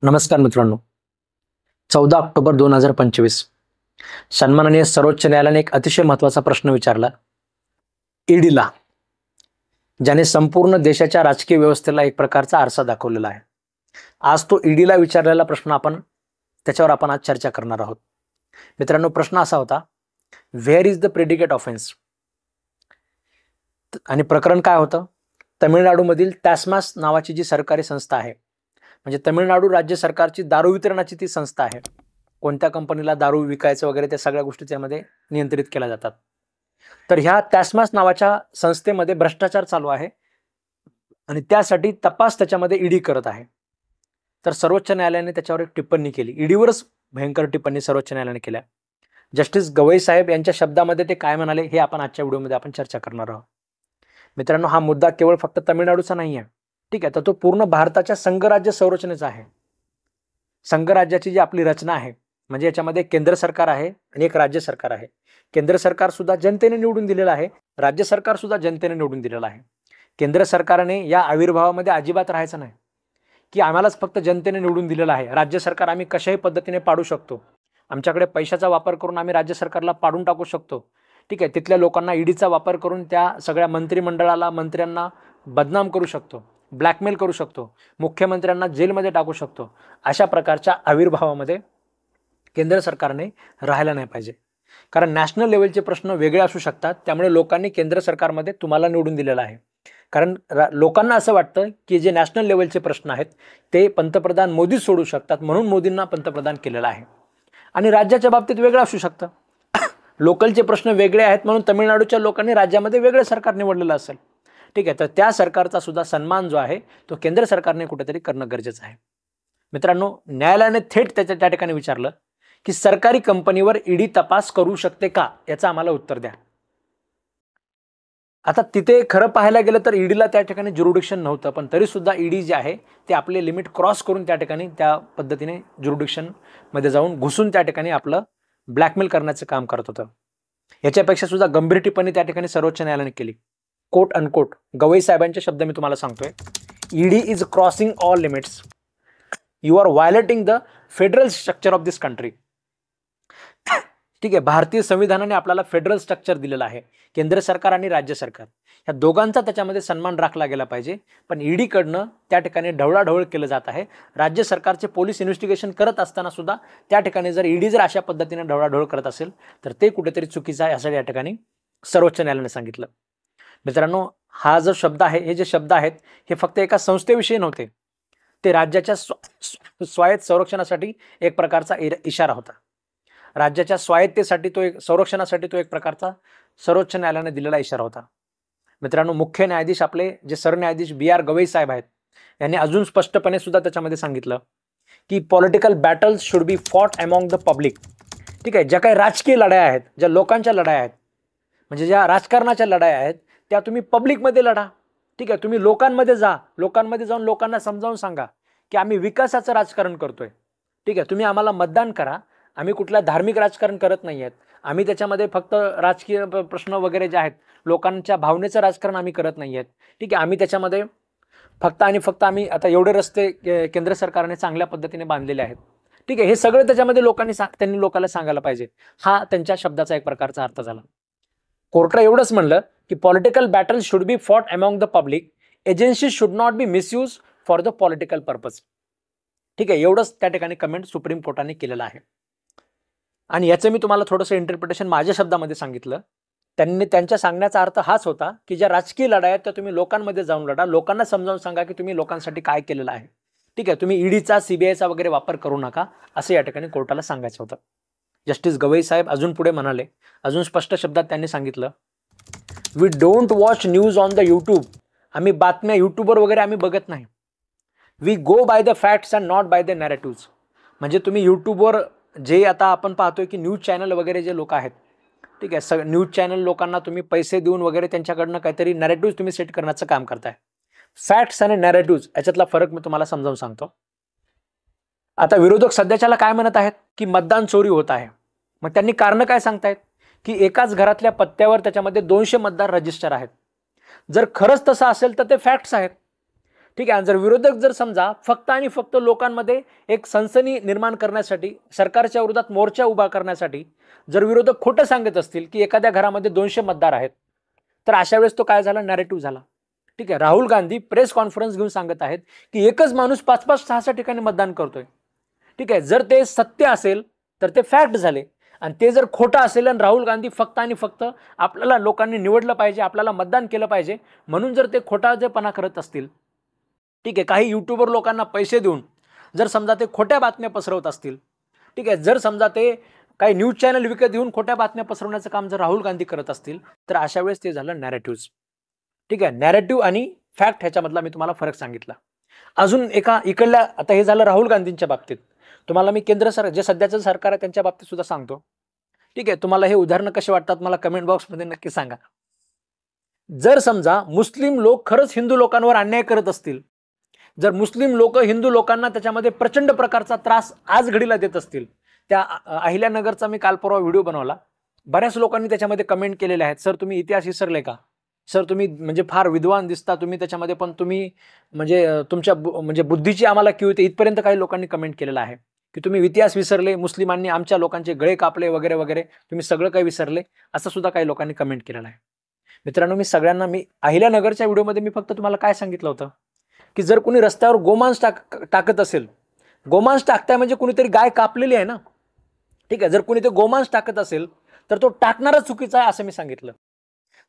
नमस्कार मित्रांनो, 14 ऑक्टोबर 2025 सन्माननीय सर्वोच्च न्यायालयाने एक अतिशय महत्त्वाचा प्रश्न विचारला ईडीला, ज्याने संपूर्ण देशाच्या राजकीय व्यवस्थेला एक प्रकारचा आरसा दाखवलेला आहे. आज तो ईडीला विचारलेला प्रश्न त्याच्यावर आपण आज चर्चा करणार आहोत. मित्रांनो, प्रश्न असा होता, where is the predicate offence? आणि प्रकरण काय होतं? तमिळनाडूमधील टॅस्मास नावाची जी सरकारी संस्था आहे, म्हणजे तमिळनाडू राज्य सरकारची दारू वितरणाची ती संस्था आहे. कोणत्या कंपनीला दारू विकायचं वगैरे त्या सगळ्या गोष्टी त्यामध्ये नियंत्रित केल्या जातात. तर ह्या टॅस्मास नावाच्या संस्थेमध्ये भ्रष्टाचार चालू आहे आणि त्यासाठी तपास त्याच्यामध्ये ईडी करत आहे. तर सर्वोच्च न्यायालयाने त्याच्यावर एक टिप्पणी केली. ईडीवरच भयंकर टिप्पणी सर्वोच्च न्यायालयाने केल्या. जस्टिस गवई साहेब यांच्या शब्दामध्ये ते काय म्हणाले हे आपण आजच्या व्हिडिओमध्ये आपण चर्चा करणार आहोत. मित्रांनो, हा मुद्दा केवळ फक्त तमिळनाडूचा नाही आहे, ठीक आहे, तर तो पूर्ण भारताच्या संघराज्य संरचनेचा आहे. संघराज्याची जी आपली रचना आहे, म्हणजे याच्यामध्ये केंद्र सरकार आहे आणि एक राज्य सरकार आहे. केंद्र सरकार सुद्धा जनतेने निवडून दिलेलं आहे, राज्य सरकार सुद्धा जनतेने निवडून दिलेलं आहे. केंद्र सरकारने या आविर्भावामध्ये अजिबात राहायचं नाही की आम्हालाच फक्त जनतेने निवडून दिलेलं आहे, राज्य सरकार आम्ही कशाही पद्धतीने पाडू शकतो, आमच्याकडे पैशाचा वापर करून आम्ही राज्य सरकारला पाडून टाकू शकतो, ठीक आहे, तिथल्या लोकांना ईडीचा वापर करून त्या सगळ्या मंत्रिमंडळाला, मंत्र्यांना बदनाम करू शकतो, ब्लॅकमेल करू शकतो, मुख्यमंत्र्यांना जेलमध्ये टाकू शकतो. अशा प्रकारच्या आविर्भावामध्ये केंद्र सरकारने राहायला नाही पाहिजे. कारण नॅशनल लेवलचे प्रश्न वेगळे असू शकतात. त्यामुळे लोकांनी केंद्र सरकारमध्ये तुम्हाला निवडून दिलेलं आहे. कारण लोकांना असं वाटतं की जे नॅशनल लेवलचे प्रश्न आहेत ते पंतप्रधान मोदीच सोडू शकतात, म्हणून मोदींना पंतप्रधान केलेलं आहे. आणि राज्याच्या बाबतीत वेगळं असू शकतं. लोकलचे प्रश्न वेगळे आहेत म्हणून तमिळनाडूच्या लोकांनी राज्यामध्ये वेगळं सरकार निवडलेलं असेल, ठीक आहे, तर त्या सरकारचा सुद्धा सन्मान जो आहे तो केंद्र सरकारने कुठेतरी करणं गरजेचं आहे. मित्रांनो, न्यायालयाने थेट त्या ठिकाणी विचारलं की सरकारी कंपनीवर ईडी तपास करू शकते का, याचं आम्हाला उत्तर द्या. आता तिथे खरं पाहायला गेलं तर ईडीला त्या ठिकाणी ज्युरिडिक्शन नव्हतं, पण तरी सुद्धा ईडी जे आहे ते आपले लिमिट क्रॉस करून त्या ठिकाणी त्या पद्धतीने ज्युरिडिक्शन मध्ये जाऊन घुसून त्या ठिकाणी आपलं ब्लॅकमेल करण्याचं काम करत होतं. याच्यापेक्षा सुद्धा गंभीर टिप्पणी त्या ठिकाणी सर्वोच्च न्यायालयाने केली. कोट अनकोट गवई साहेबांचे शब्द मी तुम्हाला सांगतोय, ED is crossing all limits, you are violating the federal structure of this country. ठीक आहे, भारतीय संविधानाने आपल्याला फेडरल स्ट्रक्चर दिलेलं आहे. केंद्र सरकार आणि राज्य सरकार या दोघांचा त्याच्यामध्ये सन्मान राखला गेला पाहिजे. पण ईडीकडनं त्या ठिकाणी ढवळाढवळ केलं जात आहे. राज्य सरकारचे पोलीस इन्व्हेस्टिगेशन करत असताना सुद्धा त्या ठिकाणी जर ईडी जर अशा पद्धतीने ढवळाढवळ करत असेल तर ते कुठेतरी चुकीचं आहे, असं या ठिकाणी सर्वोच्च न्यायालयाने सांगितलं. मित्रांनो, हा जो शब्द आहे, हे जे शब्द आहेत हे फक्त एका संस्थेविषयी नव्हते, ते राज्याच्या स्वायत्त संरक्षणासाठी एक प्रकारचा इशारा होता. राज्याच्या स्वायत्तेसाठी तो एक संरक्षणासाठी तो एक प्रकारचा सर्वोच्च न्यायालयाने दिलेला इशारा होता. मित्रांनो, मुख्य न्यायाधीश आपले जे सरन्यायाधीश BR गवई साहेब आहेत, यांनी अजून स्पष्टपणे सुद्धा त्याच्यामध्ये सांगितलं की political battles should be fought among the public. ठीक आहे, ज्या काही राजकीय लढाया आहेत, ज्या लोकांच्या लढाया आहेत, म्हणजे ज्या राजकारणाच्या लढाया आहेत, त्या तुम्ही पब्लिकमध्ये लढा. ठीक आहे, तुम्ही लोकांमध्ये जा, लोकांमध्ये जाऊन लोकांना समजावून सांगा की आम्ही विकासाचं राजकारण करतोय. ठीक आहे, तुम्ही आम्हाला मतदान करा, आम्ही कुठलं धार्मिक राजकारण करत नाही आहेत, आम्ही त्याच्यामध्ये फक्त राजकीय प्रश्न वगैरे जे आहेत, लोकांच्या भावनेचं राजकारण आम्ही करत नाही आहेत. ठीक आहे, आम्ही त्याच्यामध्ये फक्त आणि फक्त आम्ही आता एवढे रस्ते केंद्र सरकारने चांगल्या पद्धतीने बांधलेले आहेत. ठीक आहे, हे सगळं त्याच्यामध्ये त्यांनी लोकांना सांगायला पाहिजे. हा त्यांच्या शब्दाचा एक प्रकारचा अर्थ झाला. कोर्टाने एवढंच म्हणलं की political battle should be fought among the public, agency should not be misuse for the political purpose. ठीक आहे, एवढंच त्या ठिकाणी कमेंट सुप्रीम कोर्टाने केलेलं आहे. आणि याचं मी तुम्हाला थोडंसं इंटरप्रिटेशन माझ्या शब्दामध्ये सांगितलं. त्यांच्या सांगण्याचा अर्थ हाच होता की ज्या राजकीय लढाया आहेत त्या तुम्ही लोकांमध्ये जाऊन लढा, लोकांना समजावून सांगा की तुम्ही लोकांसाठी काय केलेलं आहे. ठीक आहे, तुम्ही ईडीचा, CBIचा वगैरे वापर करू नका, असं या ठिकाणी कोर्टाला सांगायचं होतं. जस्टिस गवई साहेब अजून पुढे म्हणाले, अजून स्पष्ट शब्दात त्यांनी सांगितलं, we don't watch news on the YouTube. आम्ही बातम्या यूट्यूबवर वगैरे आम्ही बघत नाही. We go by the facts and not by the narratives. म्हणजे तुम्ही यूट्यूबवर जे आता आपण पाहतोय की न्यूज चॅनल वगैरे जे लोक आहेत, ठीक आहे, न्यूज चॅनल लोकांना तुम्ही पैसे देऊन वगैरे त्यांच्याकडनं काहीतरी नॅरेटिव्ह तुम्ही सेट करण्याचं काम करताय. फॅक्ट्स आणि नॅरेटिव्ह याच्यातला फरक मी तुम्हाला समजावून सांगतो. आता विरोधक सध्याच्याला काय म्हणत आहेत की मतदान चोरी होत आहे. मग त्यांनी कारण काय सांगतायत की एकाच घरातल्या पत्त्यावर त्याच्यामध्ये 200 मतदार रजिस्टर आहेत. जर खरंच तसं असेल तर ते फॅक्ट्स आहेत. ठीक आहे. आणि जर विरोधक जर समजा फक्त आणि फक्त लोकांमध्ये एक सनसनी निर्माण करण्यासाठी, सरकारच्या विरोधात मोर्चा उभा करण्यासाठी जर विरोधक खोटं सांगत असतील की एखाद्या घरामध्ये 200 मतदार आहेत, तर अशा वेळेस तो काय झाला, नॅरेटिव्ह झाला. ठीक आहे. राहुल गांधी प्रेस कॉन्फरन्स घेऊन सांगत आहेत की एकच माणूस 5-5, 6-6 ठिकाणी मतदान करतोय. ठीक आहे. जर ते सत्य असेल तर ते फॅक्ट झाले, आणि ते जर खोटं असेल आणि राहुल गांधी फक्त आणि फक्त आपल्याला लोकांनी निवडलं पाहिजे, आपल्याला मतदान केलं पाहिजे म्हणून जर ते खोटारडेपणा करत असतील, ठीक आहे, काही युट्यूबर लोकांना पैसे देऊन जर समजा ते खोट्या बातम्या पसरवत असतील, ठीक आहे, जर समजा ते काही न्यूज चॅनल विकत घेऊन खोट्या बातम्या पसरवण्याचं काम जर राहुल गांधी करत असतील, तर अशा वेळेस ते झालं नॅरेटिव्ह. ठीक आहे. नॅरेटिव्ह आणि फॅक्ट ह्याच्यामधला मी तुम्हाला फरक सांगितला. अजून एका इकडल्या, आता हे झालं राहुल गांधींच्या बाबतीत. तुम्हाला मी केंद्र सरकार, जे सध्याचं सरकार आहे त्यांच्या बाबतीत सुद्धा सांगतो. ठीक आहे. तुम्हाला हे उदाहरणं कसे वाटतात मला कमेंट बॉक्समध्ये नक्की सांगा. जर समजा मुस्लिम लोक खरंच हिंदू लोकांवर अन्याय करत असतील, जर मुस्लिम लोक हिंदू लोकांना त्याच्यामध्ये प्रचंड प्रकारचा त्रास आज घडीला देत असतील, त्या अहिल्यानगरचा मी काल परवा व्हिडिओ बनवला, बऱ्याच लोकांनी त्याच्यामध्ये कमेंट केलेले आहेत, सर तुम्ही इतिहास विसरले का, सर तुम्ही म्हणजे फार विद्वान दिसता तुम्ही त्याच्यामध्ये, पण तुम्ही म्हणजे तुमच्या म्हणजे बुद्धीची आम्हाला कीव येते, इथपर्यंत काही लोकांनी कमेंट केलेलं आहे की तुम्ही इतिहास विसरले, मुस्लिमांनी आमच्या लोकांचे गळे कापले वगैरे वगैरे, तुम्ही सगळं काही विसरले, असं सुद्धा काही लोकांनी कमेंट केलेलं आहे. मित्रांनो, मी सगळ्यांना, मी अहिल्यानगरच्या व्हिडिओमध्ये मी फक्त तुम्हाला काय सांगितलं होतं की जर कोणी रस्त्यावर गोमांस टाकत असेल, गोमांस टाकताय म्हणजे कोणीतरी गाय कापलेली आहे ना, ठीक आहे, जर कोणी ते गोमांस टाकत असेल तर तो टाकणारा चुकीचा आहे असं मी सांगितलं.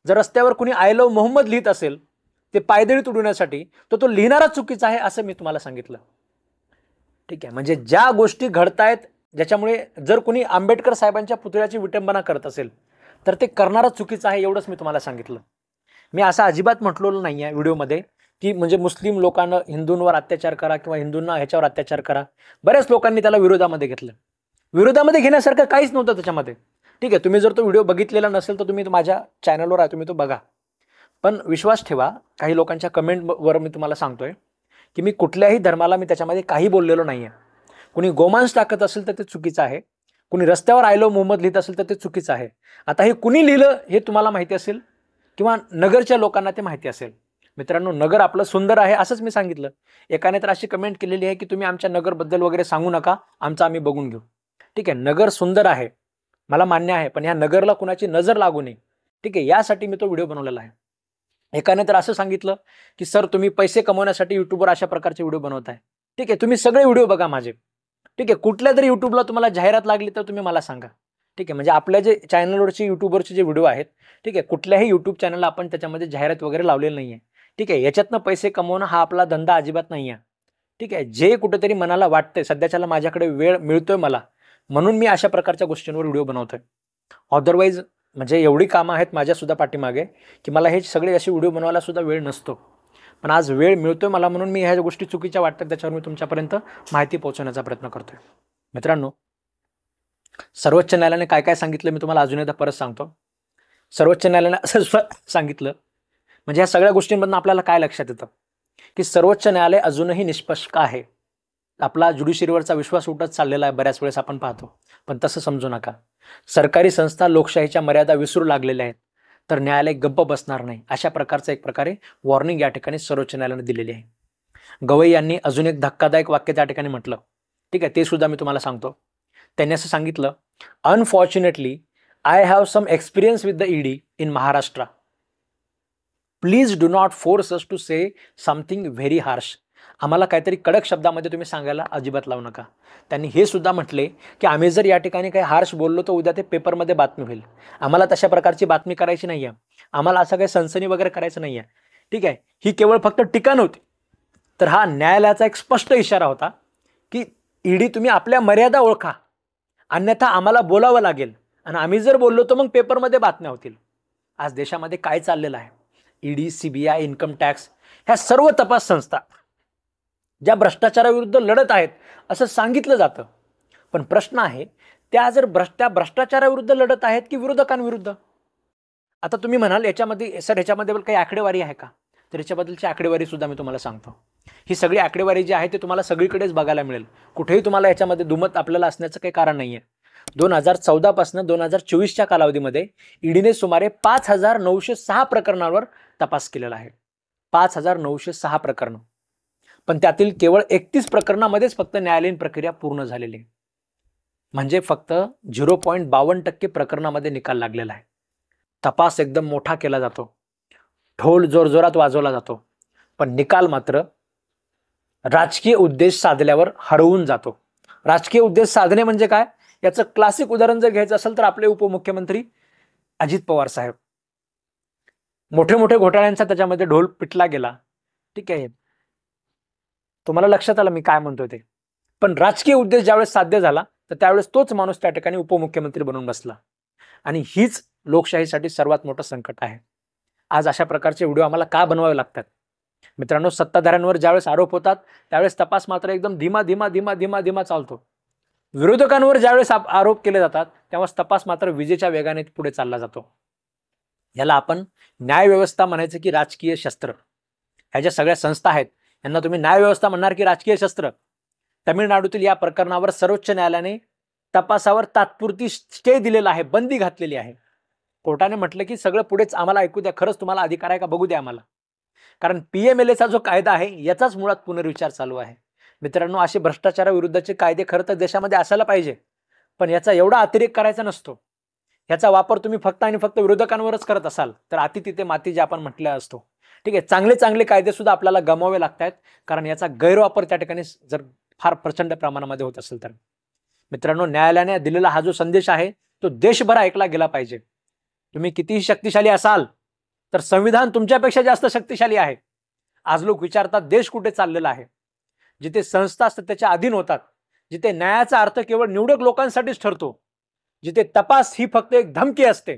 जर रस्त्यावर कोणी आय लव्ह मोहम्मद लिहित असेल ते पायदळी तुडवण्यासाठी, तर तो लिहिणारा चुकीचा आहे असं मी तुम्हाला सांगितलं. ठीक आहे. म्हणजे ज्या गोष्टी घडतायत ज्याच्यामुळे जर कोणी आंबेडकर साहेबांच्या पुतळ्याची विटंबना करत असेल तर ते करणारा चुकीचं आहे, एवढंच मी तुम्हाला सांगितलं. मी असं अजिबात म्हटलेलं नाही आहे व्हिडिओमध्ये की म्हणजे मुस्लिम लोकांना हिंदूंवर अत्याचार करा किंवा हिंदूंना ह्याच्यावर अत्याचार करा. बऱ्याच लोकांनी त्याला विरोधामध्ये घेतलं. विरोधामध्ये घेण्यासारखं काहीच नव्हतं त्याच्यामध्ये. ठीक आहे. तुम्ही जर तो व्हिडिओ बघितलेला नसेल तर तुम्ही माझ्या चॅनलवर आहे, तुम्ही तो बघा. पण विश्वास ठेवा, काही लोकांच्या कमेंटवर मी तुम्हाला सांगतोय की मी कुठल्याही धर्माला मी त्याच्यामध्ये काही बोललेलो नाही आहे. कुणी गोमांस टाकत असेल तर ते चुकीचं आहे, कुणी रस्त्यावर आय लव्ह मोहम्मद लिहित असेल तर ते चुकीचं आहे. आता हे कुणी लिहिलं हे तुम्हाला माहिती असेल किंवा नगरच्या लोकांना ते माहिती असेल. मित्रांनो, नगर आपलं सुंदर आहे असंच मी सांगितलं. एकाने तर अशी कमेंट केलेली आहे की तुम्ही आमच्या नगरबद्दल वगैरे सांगू नका, आमचं आम्ही बघून घेऊ. ठीक आहे, नगर सुंदर आहे, मला मान्य आहे, पण ह्या नगरला कुणाची नजर लागू नये. ठीक आहे, यासाठी मी तो व्हिडिओ बनवलेला आहे. एकाने तर असं सांगितलं की सर तुम्ही पैसे कमवण्यासाठी युट्यूबवर अशा प्रकारचे व्हिडिओ बनवताय. ठीक आहे, तुम्ही सगळे व्हिडिओ बघा माझे. ठीक आहे, कुठल्या तरी युट्यूबला तुम्हाला जाहिरात लागली तर तुम्ही मला सांगा. ठीक आहे, म्हणजे आपल्या जे चॅनलवरचे युट्यूबरचे जे व्हिडिओ आहेत, ठीक आहे, कुठल्याही युट्यूब चॅनलला आपण त्याच्यामध्ये जाहिरात वगैरे लावलेली नाही आहे. ठीक आहे, याच्यातनं पैसे कमवणं हा आपला धंदा अजिबात नाही आहे. ठीक आहे, जे कुठेतरी मनाला वाटतंय सध्याच्याला माझ्याकडे वेळ मिळतोय मला, म्हणून मी अशा प्रकारच्या गोष्टींवर व्हिडिओ बनवतोय. अदरवाईज म्हणजे एवढी कामं आहेत माझ्यासुद्धा पाठीमागे की मला हे सगळे असे व्हिडिओ बनवायला सुद्धा वेळ नसतो. पण आज वेळ मिळतोय मला म्हणून मी ह्या गोष्टी चुकीच्या वाटतात त्याच्यावर मी तुमच्यापर्यंत माहिती पोहोचवण्याचा प्रयत्न करतोय. मित्रांनो, सर्वोच्च न्यायालयाने काय काय सांगितलं मी तुम्हाला अजून एकदा परत सांगतो. सर्वोच्च न्यायालयाने असं सांगितलं, म्हणजे ह्या सगळ्या गोष्टींमधून आपल्याला काय लक्षात येतं की सर्वोच्च न्यायालय अजूनही निष्पक्ष आहे. आपला ज्युडिशरीवरचा विश्वास उठत चाललेला आहे बऱ्याच वेळेस आपण पाहतो, पण तसं समजू नका. सरकारी संस्था लोकशाहीच्या मर्यादा विसरू लागलेल्या आहेत, तर न्यायालय गप्प बसणार नाही, अशा प्रकारचं एक प्रकारे वॉर्निंग या ठिकाणी सर्वोच्च न्यायालयाने दिलेली आहे. गवई यांनी अजून एक धक्कादायक वाक्य त्या ठिकाणी म्हटलं. ठीक आहे, ते सुद्धा मी तुम्हाला सांगतो. त्यांनी असं सांगितलं, unfortunately I have some experience with the ED in Maharashtra. Please do not force us to say something very harsh. आम्हाला काहीतरी कडक शब्दामध्ये तुम्ही सांगायला अजिबात लावू नका. त्यांनी हे सुद्धा म्हटले की आम्ही जर या ठिकाणी काही हार्श बोललो तर उद्या ते पेपरमध्ये बातमी होईल. आम्हाला तशा प्रकारची बातमी करायची नाही आहे, आम्हाला असं काही सनसनी वगैरे करायचं नाही आहे. ठीक आहे, ही केवळ फक्त टीका नव्हती, तर हा न्यायालयाचा एक स्पष्ट इशारा होता की ईडी तुम्ही आपल्या मर्यादा ओळखा, अन्यथा आम्हाला बोलावं लागेल, आणि आम्ही जर बोललो तर मग पेपरमध्ये बातम्या होतील. आज देशामध्ये काय चाललेलं आहे, ईडी, CBI, इन्कम टॅक्स, ह्या सर्व तपास संस्था ज्या भ्रष्टाचाराविरुद्ध लढत आहेत असं सांगितलं जातं. पण प्रश्न आहे, त्या जर भ्रष्टाचाराविरुद्ध लढत आहेत की विरोधकांविरुद्ध. आता तुम्ही म्हणाल याच्यामध्ये सर ह्याच्यामध्ये काही आकडेवारी आहे का, तर याच्याबद्दलची आकडेवारी सुद्धा मी तुम्हाला सांगतो. ही सगळी आकडेवारी जी आहे ते तुम्हाला सगळीकडेच बघायला मिळेल, कुठेही तुम्हाला याच्यामध्ये दुमत आपल्याला असण्याचं काही कारण नाही आहे. 2014 पासून 2024च्या कालावधीमध्ये ईडीने सुमारे 5,906 प्रकरणांवर तपास केलेला आहे. 5,906 प्रकरणं. पण त्यातील केवळ 31 प्रकरणामध्येच फक्त न्यायालयीन प्रक्रिया पूर्ण झालेली आहे. म्हणजे फक्त 0.52% प्रकरणामध्ये निकाल लागलेला आहे. तपास एकदम मोठा केला जातो, ढोल जोरजोरात वाजवला जातो, पण निकाल मात्र राजकीय उद्देश साधल्यावर हरवून जातो. राजकीय उद्देश साधणे म्हणजे काय, याचं क्लासिक उदाहरण जर घ्यायचं असेल तर आपले उपमुख्यमंत्री अजित पवार साहेब. मोठे मोठे घोटाळ्यांचा त्याच्यामध्ये ढोल पिटला गेला, ठीक आहे, तुम्हाला लक्षात आलं मी काय म्हणतोय ते. पण राजकीय उद्देश ज्यावेळेस साध्य झाला तर त्यावेळेस तोच माणूस त्या ठिकाणी उपमुख्यमंत्री बनून बसला. आणि हीच लोकशाहीसाठी सर्वात मोठं संकट आहे. आज अशा प्रकारचे व्हिडिओ आम्हाला का बनवावे लागतात मित्रांनो? सत्ताधाऱ्यांवर ज्यावेळेस आरोप होतात त्यावेळेस तपास मात्र एकदम धीमा धीमा धीमा धीमा धीमा चालतो. विरोधकांवर ज्यावेळेस आरोप केले जातात त्यावेळेस तपास मात्र विजेच्या वेगाने पुढे चालला जातो. याला आपण न्यायव्यवस्था म्हणायचं की राजकीय शस्त्र? ह्या ज्या सगळ्या संस्था आहेत यांना तुम्ही न्यायव्यवस्था म्हणणार की राजकीय शस्त्र? तमिळनाडूतील या प्रकरणावर सर्वोच्च न्यायालयाने तपासावर तात्पुरती स्टे दिलेला आहे, बंदी घातलेली आहे. कोर्टाने म्हटलं की सगळं पुढेच आम्हाला ऐकू द्या, खरंच तुम्हाला अधिकार आहे का बघू द्या आम्हाला. कारण PMLAचा जो कायदा आहे याचाच मुळात पुनर्विचार चालू आहे. मित्रांनो, असे भ्रष्टाचाराविरुद्धचे कायदे खरं तर देशामध्ये असायला पाहिजे, पण याचा एवढा अतिरेक करायचा नसतो. याचा वापर तुम्ही फक्त आणि फक्त विरोधकांवरच करत असाल तर अति तिथे माती जे आपण म्हटलं असतो, ठीक आहे, चांगले चांगले कायदे सुद्धा आपल्याला गमवावे लागतात कारण याचा गैरवापर त्या ठिकाणी जर फार प्रचंड प्रमाणामध्ये होत असेल तर. मित्रांनो, न्यायालयाने दिलेला हा जो संदेश आहे तो देशभर ऐकला गेला पाहिजे. तुम्ही कितीही शक्तिशाली असाल तर संविधान तुमच्यापेक्षा जास्त शक्तिशाली आहे. आज लोक विचारतात देश कुठे चाललेला आहे? जिथे संस्था त्याच्या अधीन होतात, जिथे न्यायाचा अर्थ केवळ निवडक लोकांसाठीच ठरतो, जिथे तपास ही फक्त एक धमकी असते,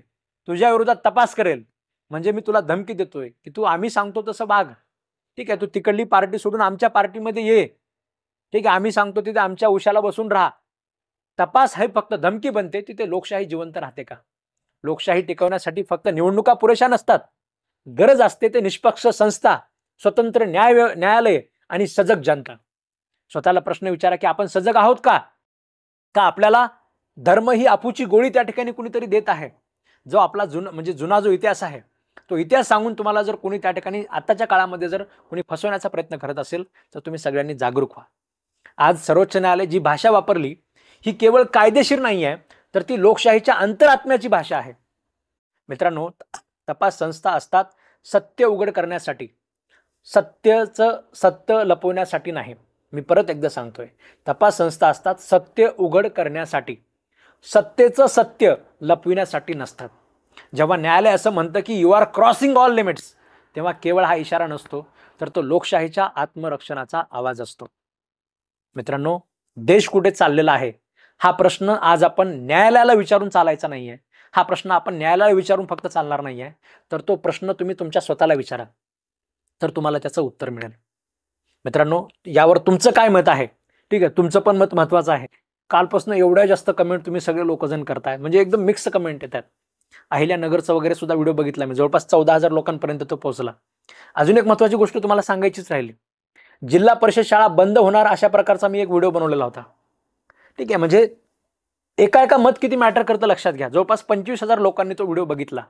तुझ्या विरोधात तपास करेल म्हणजे मी तुला धमकी देतोय की तू आम्ही सांगतो तसं वाग, ठीक आहे, तू तिकडली पार्टी सोडून आमच्या पार्टीमध्ये ये, ठीक आहे, आम्ही सांगतो तिथे आमच्या उशाला बसून राहा. तपास हे फक्त धमकी बनते, तिथे लोकशाही जिवंत राहते का? लोकशाही टिकवण्यासाठी फक्त निवडणुका पुरेशा नसतात. गरज असते ते निष्पक्ष संस्था, स्वतंत्र न्यायालय आणि सजग जनता. स्वतःला प्रश्न विचारा की आपण सजग आहोत का? का आपल्याला धर्म ही अफूची गोळी त्या ठिकाणी कुणीतरी देत आहे? जो आपला जुना जो इतिहास आहे तो इतिहास सांगून तुम्हाला जर कोणी त्या ठिकाणी आताच्या काळामध्ये जर कोणी फसवण्याचा प्रयत्न करत असेल तर तुम्ही सगळ्यांनी जागरूक व्हा. आज सर्वोच्च न्यायालय जी भाषा वापरली ही केवळ कायदेशीर नाही आहे तर ती लोकशाहीच्या अंतरात्म्याची भाषा आहे. मित्रांनो, तपास संस्था असतात सत्य उघड करण्यासाठी, सत्य लपवण्यासाठी नाही. मी परत एकदा सांगतोय, तपास संस्था असतात सत्य उघड करण्यासाठी, सत्तेचं सत्य लपविण्यासाठी नसतात. जेव्हा न्यायालय असं म्हणतं की you are crossing all limits, तेव्हा केवळ हा इशारा नसतो तर तो लोकशाहीच्या आत्मरक्षणाचा आवाज असतो. मित्रांनो, देश कुठे चाललेला आहे हा प्रश्न आज आपण न्यायालयाला विचारून चालायचा नाहीये. हा प्रश्न आपण न्यायालयाला विचारून फक्त चालणार नाहीये, तर तो प्रश्न तुम्ही तुमच्या स्वतःला विचारा, तर तुम्हाला त्याचं उत्तर मिळेल. मित्रांनो, यावर तुमचं काय मत आहे? ठीक आहे, तुमचं पण मत महत्वाचं आहे. कालपासून एवढ्या जास्त कमेंट तुम्ही सगळे लोकजण करताय, म्हणजे एकदम मिक्स कमेंट येतात. अहिल्यानगरचा वगैरे सुद्धा व्हिडिओ बघितला मी, जवळपास 14,000 लोकांपर्यंत तो पोहोचला. अजून एक महत्वाची गोष्ट तुम्हाला सांगायचीच राहिली, जिल्हा परिषद शाळा बंद होणार अशा प्रकारचा मी एक व्हिडिओ बनवलेला होता. ठीक आहे, म्हणजे एका मत किती मॅटर करतं लक्षात घ्या. जवळपास 25,000 लोकांनी तो व्हिडिओ बघितला.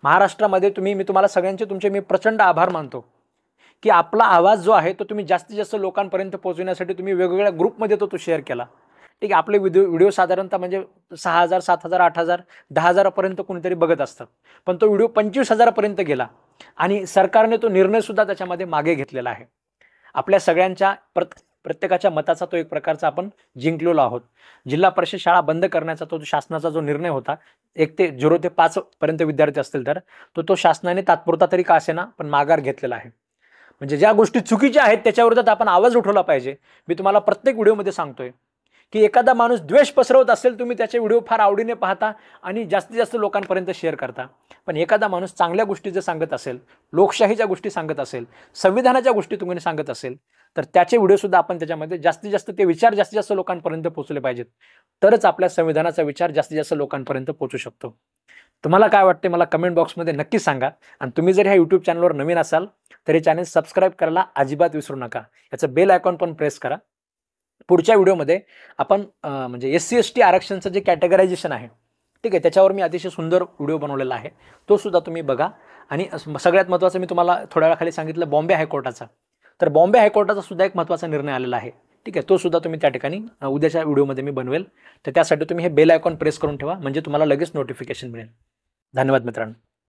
महाराष्ट्रामध्ये मी तुम्हाला सगळ्यांचे तुमचे मी प्रचंड आभार मानतो की आपला आवाज जो आहे तो तुम्ही जास्तीत जास्त लोकांपर्यंत पोहोचवण्यासाठी तुम्ही वेगवेगळ्या ग्रुपमध्ये तो शेअर केला. ठीक आहे, आपले व्हिडिओ साधारणतः म्हणजे 6,000, 7,000, 8,000, 10,000 पर्यंत कोणीतरी बघत असतात, पण तो व्हिडिओ 25,000 पर्यंत गेला आणि सरकारने तो निर्णय सुद्धा त्याच्यामध्ये मागे घेतलेला आहे. आपल्या सगळ्यांच्या प्रत्येकाच्या मताचा तो एक प्रकारचा आपण जिंकलेलो आहोत. जिल्हा परिषद शाळा बंद करण्याचा तो शासनाचा जो निर्णय होता, 0 ते 5 पर्यंत विद्यार्थी असतील तर तो शासनाने तात्पुरता तरी का असेना पण माघार घेतलेला आहे. म्हणजे ज्या गोष्टी चुकीच्या आहेत त्याच्याविरोधात आपण आवाज उठवला पाहिजे. मी तुम्हाला प्रत्येक व्हिडिओमध्ये सांगतोय की एखादा माणूस द्वेष पसरवत असेल, तुम्ही त्याचे व्हिडिओ फार आवडीने पाहता आणि जास्तीत जास्त लोकांपर्यंत शेअर करता, पण एखादा माणूस चांगल्या गोष्टी जर सांगत असेल, लोकशाहीच्या गोष्टी सांगत असेल, संविधानाच्या गोष्टी तुम्ही सांगत असेल तर त्याचे व्हिडिओ सुद्धा आपण त्याच्यामध्ये जास्तीत जास्त ते विचार जास्तीत जास्त लोकांपर्यंत पोहोचले पाहिजेत, तरच आपल्या संविधानाचा विचार जास्तीत जास्त लोकांपर्यंत पोहोचू शकतो. तुम्हाला काय वाटते मला कमेंट बॉक्समध्ये नक्की सांगा. आणि तुम्ही जर ह्या यूट्यूब चॅनलवर नवीन असाल तर हे चॅनल सबस्क्राईब करायला अजिबात विसरू नका. याचं बेल आयकॉन पण प्रेस करा. पुढच्या व्हिडिओमध्ये आपण म्हणजे SC ST आरक्षणचं जे कॅटेगरायझेशन आहे, ठीक आहे, त्याच्यावर मी अतिशय सुंदर व्हिडिओ बनवलेला आहे, तो सुद्धा तुम्ही बघा. आणि सगळ्यात महत्त्वाचं मी तुम्हाला थोड्या वेळाखाली सांगितलं बॉम्बे हायकोर्टाचा, तर बॉम्बे हायकोर्टाचा सुद्धा एक महत्त्वाचा निर्णय आलेला आहे, ठीक आहे. तो सुद्धा तुम्ही त्या ठिकाणी उद्याच्या व्हिडिओमध्ये मी बनवेल. तर त्यासाठी तुम्ही हे बेल आयकॉन प्रेस करून ठेवा, म्हणजे तुम्हाला लगेच नोटिफिकेशन मिळेल. धन्यवाद मित्रांनो.